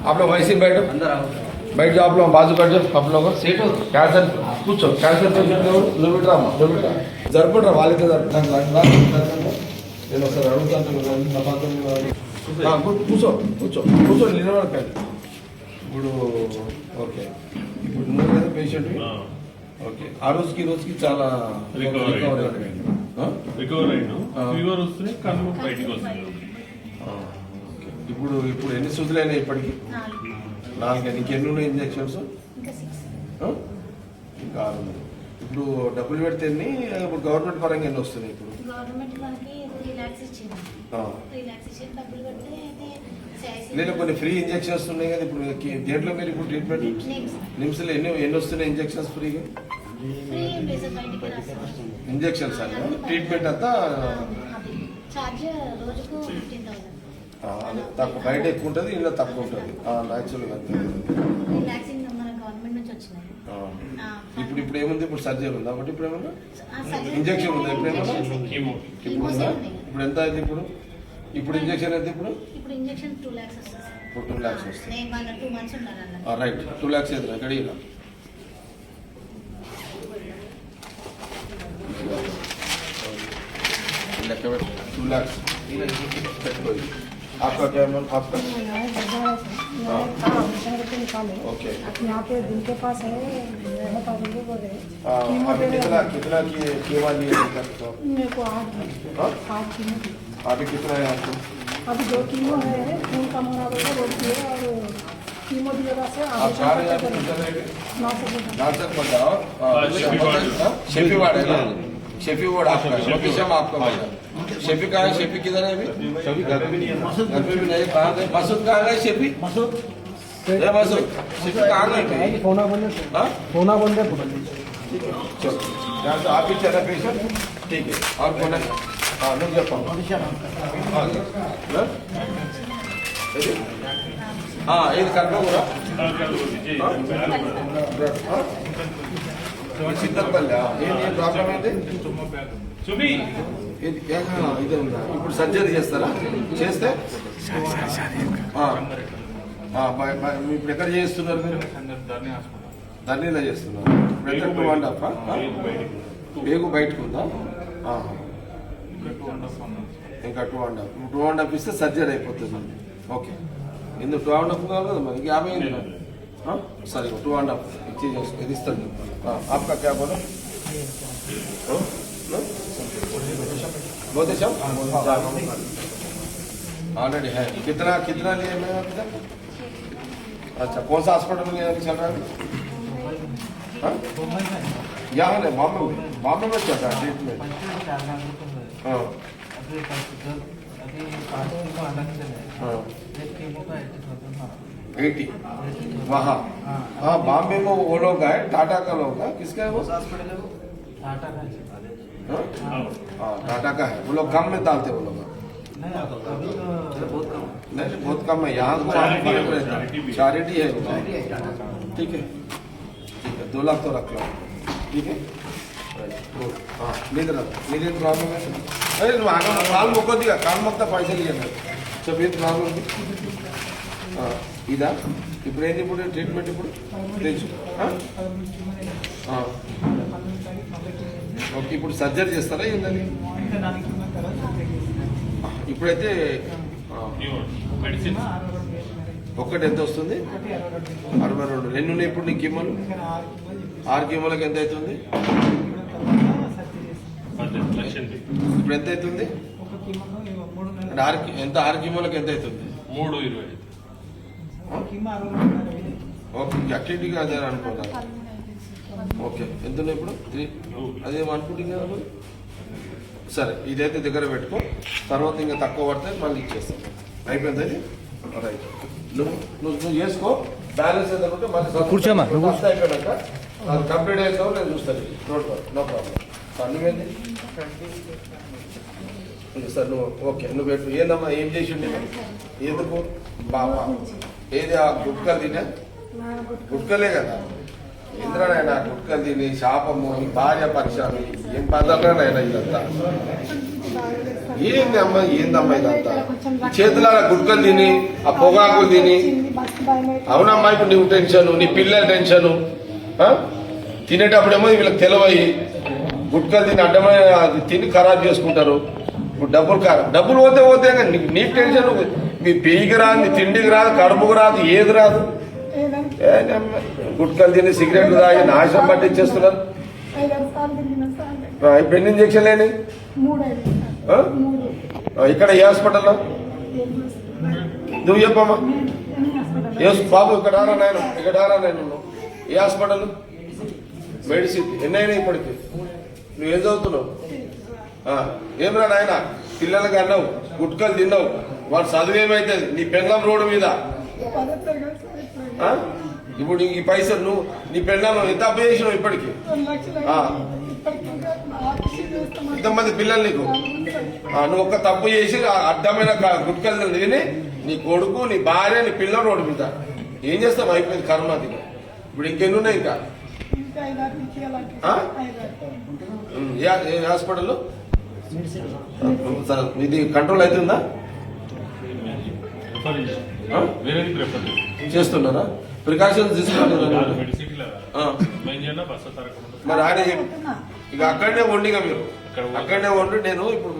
आप लोग वैसे ही बैठो, बैठ जाओ आप लोग, बाजू बैठ जाओ आप लोग। कैंसर కూర్చో, క్యాన్సర్ పేషెంట్ నిలబెట్టరా జరపడరా వాళ్ళైతే నేను ఒకసారి అడుగుతాను. కూర్చో కూర్చో కూర్చో నిలబడకండి. ఇప్పుడు ఓకే, ఇప్పుడు నువ్వు కదా పేషెంట్. ఓకే, ఆ రోజుకి చాలా రికవర్ అయ్యాను. ఫీవర్ వస్తుంది, కన్ను బయటికి వస్తుంది. ఇప్పుడు ఇప్పుడు ఎన్ని సూదులైనా ఇప్పటికి? 4. నీకు ఎన్ని ఉన్నాయి ఇంజక్షన్స్? ఇంకా 6 ఉన్నాయి. ఇప్పుడు డబ్బులు పెడితే ఎన్ని? ఇప్పుడు గవర్నమెంట్ పరంగా ఎన్ని వస్తున్నాయి? ఇప్పుడు నేను కొన్ని ఫ్రీ ఇంజక్షన్స్ ఉన్నాయి కదా ఇప్పుడు దేంట్లో మీరు ఇప్పుడు ట్రీట్మెంట్? నిమ్స్లో ఎన్ని వస్తున్నాయి ఇంజక్షన్స్ ఫ్రీగా? ఇంజక్షన్స్ అన్న ట్రీట్మెంట్ అంతా తక్కువ, బయట ఎక్కువ ఉంటుంది, ఇంట్లో తక్కువ ఉంటుంది యాక్చువల్గా. ఇప్పుడు ఏముంది? ఇప్పుడు సర్జరీ ఉంది కాబట్టి ఇప్పుడు ఏమన్నా ఇంజక్షన్ ఉందా? ఇప్పుడు ఏమన్నా ఇప్పుడు ఉందా? ఇప్పుడు ఎంత అయింది? ఇప్పుడు ఇంజక్షన్ అయితే ఇప్పుడు 2 lakhs వస్తుంది. ఇప్పుడు 2 lakhs వస్తుంది. 2 months ఉండాలి. రైట్, 2 lakhs అయితే ఎక్కడ 2 lakhs. आपका क्या मन? आपका ओके, यहाँ पे दिल के पास है, कितना कीमा लिए? मेरे को 8 कीमो। अभी कितना है आपको? अभी 2 कीमो है, खून कम होना होगा रोक दिए, और कीमो की जगह से आप चाह रहे हैं नाटक बताओ। शेफी वार्ड है ना? शेफी वार्ड आपका, लोकेशन आपका बताओ। शेफी कहाँ है? शेफी किधर है अभी? शेफी घर पे भी नहीं है, घर पे भी नहीं। कहाँ गए? मसूद कहाँ गए? शेफी मसूद शेफी कहाँ गए? फोना बंद है। चलो यहाँ से आप ही चला पेशेंट, ठीक है। और कौन है? हाँ लोग हाँ ये करना होगा సిద్ధపల్లి. ఏం ప్రాబ్లం అయితే ఇదే ఉందా? ఇప్పుడు సర్జరీ చేస్తారా? చేస్తే ఇప్పుడు ఎక్కడ చేస్తున్నారు మీరు? ధర్నీలో చేస్తున్నారు. ఇప్పుడు ఎంత 2.5 పేగు బయటకు ఉందా? ఇంకా 2.5 ఇస్తే సర్జరీ అయిపోతుంది. ఓకే, ఇందుకు 2.5 కావాలి కదా మరి, 50 సరే 2.5 ఇచ్చి ఇది ఇస్తాను. आपका क्या बोलो? बहुत अच्छा ऑलरेडी है। कितना लिए मैं आपका? अच्छा, कौन सा हॉस्पिटल में चल रहा है? यहाँ नहीं, बॉम्बे में चल रहा है ट्रीटमेंट। हाँ 80 वहाँ। हाँ बॉम्बे में वो लोग है, टाटा का लोग है। किसका है वो? टाटा का। हाँ टाटा का है। वो लोग कम में डालते वो लोग। नहीं बहुत कम है यहाँ को। चैरिटी है, ठीक है 2 लाख तो रख लो, ठीक है। हाँ नींद प्रॉब्लम है? अरे काल मोको दिया, काल मोकता पैसे लिए सब ये प्रॉब्लम ఇదా? ఇప్పుడు ఏంటి? ఇప్పుడు ట్రీట్మెంట్ ఇప్పుడు తెలుసు. ఓకే, ఇప్పుడు సర్జరీ చేస్తారా ఏంటని? ఇప్పుడైతే ఒక్కటి ఎంత వస్తుంది? 62. 2 ఉన్నాయి ఇప్పుడు నీ కీమోలు. 6 కీమోలకు ఎంత అవుతుంది? ఇప్పుడు ఎంత అవుతుంది? ఎంత 6 కీమోలకు ఎంత అవుతుంది? 3.25. ఓకే, యాక్టివిటీగా అదే అనుకున్నారు. ఓకే, ఎంత ఉన్నాయి ఇప్పుడు? 3. అదేమో అనుకుంటుంది కదా మరి. సరే ఇదైతే దగ్గర పెట్టుకో, తర్వాత ఇంకా తక్కువ పడితే మళ్ళీ ఇచ్చేస్తాం. అయిపోయింది అది. రైట్, నువ్వు చేసుకో. బ్యాలెన్స్ ఏదనుకుంటే మళ్ళీ కూర్చోమా అయిపోయాక అది కంప్లీట్ అయిపోతావు, నేను చూస్తాను. No problem. నువ్వేంది సార్? నువ్వు ఓకే, నువ్వు పెట్టు. ఏందమ్మా ఏం చేసి ఉండే? ఎందుకు బాబా ఏది? ఆ గుట్కలు తినే గుట్కలే కదా ఇంద్రనైనా, గుట్కలు తిని శాపము, భార్య పక్షాలు, ఏం పదాలనైనా ఇదంతా ఏందమ్మా? ఏందమ్మా ఇదంతా? చేతుల గుట్కలు తిని, ఆ పొగాకులు తిని భయం అయితే అవునమ్మా, ఇప్పుడు నువ్వు టెన్షన్, నీ పిల్లల టెన్షను, తినేటప్పుడేమో వీళ్ళకి తెలవయి గుట్కలు తిని అడ్డమైన అది తిని ఖరాబ్ చేసుకుంటారు. ఇప్పుడు డబ్బులు పోతే కానీ నీకు టెన్షన్, మీ పీకి రాదు, నీ తిండికి రాదు, కడుపుకు రాదు, ఏది రాదు. ఏదంటే గుట్కలు తిని సిగరెట్లు తాగి నాశనం పట్టించేస్తున్నారు. 5 సార్లు తిరిగిన సార్ ఇప్పుడు ఎన్ని ఇంజక్షన్ లేని 3 సార్ 3 ఇక్కడ ఏ హాస్పిటల్లో నువ్వు చెప్పమ్మా. ఏ బాబు ఇక్కడ రారా నాయన నువ్వు ఏ హాస్పిటల్ మెడిసిన్ ఎన్ని అయినాయి ఇప్పటికి? నువ్వేం చదువుతున్నావు? ఏమిరా నాయన, పిల్లలకి అన్నావు, గుట్కలు తిన్నావు, వాడు చదువు ఏమైతుంది? నీ పెళ్ళం రోడ్డు మీద. ఇప్పుడు ఈ పైసలు నువ్వు నీ పెళ్ళం ఎంత అప్పు చేసినావు ఇప్పటికి? ఇంతమంది పిల్లలు నీకు, నువ్వు ఒక్క తప్పు చేసి అడ్డమైన గుట్కలు తిని నీ కొడుకు, నీ భార్య, నీ పిల్లల రోడ్డు మీద ఏం చేస్తావు? అయిపోయింది కర్మది. ఇప్పుడు ఇంకెన్ని ఉన్నాయి? ఇంకా ఏ హాస్పిటల్లో ఇది కంట్రోల్ అవుతుందా? వేరేది ప్రిఫర్ చేస్తున్నారా? ప్రికాషన్స్ తీసుకుంటున్నారా? మరి ఆయన ఇక అక్కడనే వండిగా మీరు అక్కడనే వండి. నేను ఇప్పుడు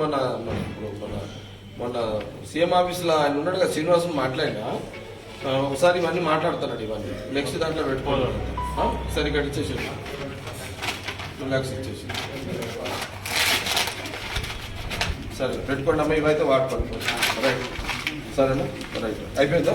మన సీఎం ఆఫీస్లో ఆయన ఉన్నాడు కదా, శ్రీనివాసం మాట్లాడినా ఒకసారి ఇవన్నీ మాట్లాడుతున్నాడు. ఇవన్నీ నెక్స్ట్ దాంట్లో పెట్టుకోవాలి. సరే ఇక్కడ ఇచ్చేసి 2 lakhs ఇచ్చేసి సరే పెట్టుకోండి అమ్మా, ఇవైతే వాడుకోండి. రైట్, సరేనా? రైట్, అయిపోయిందా?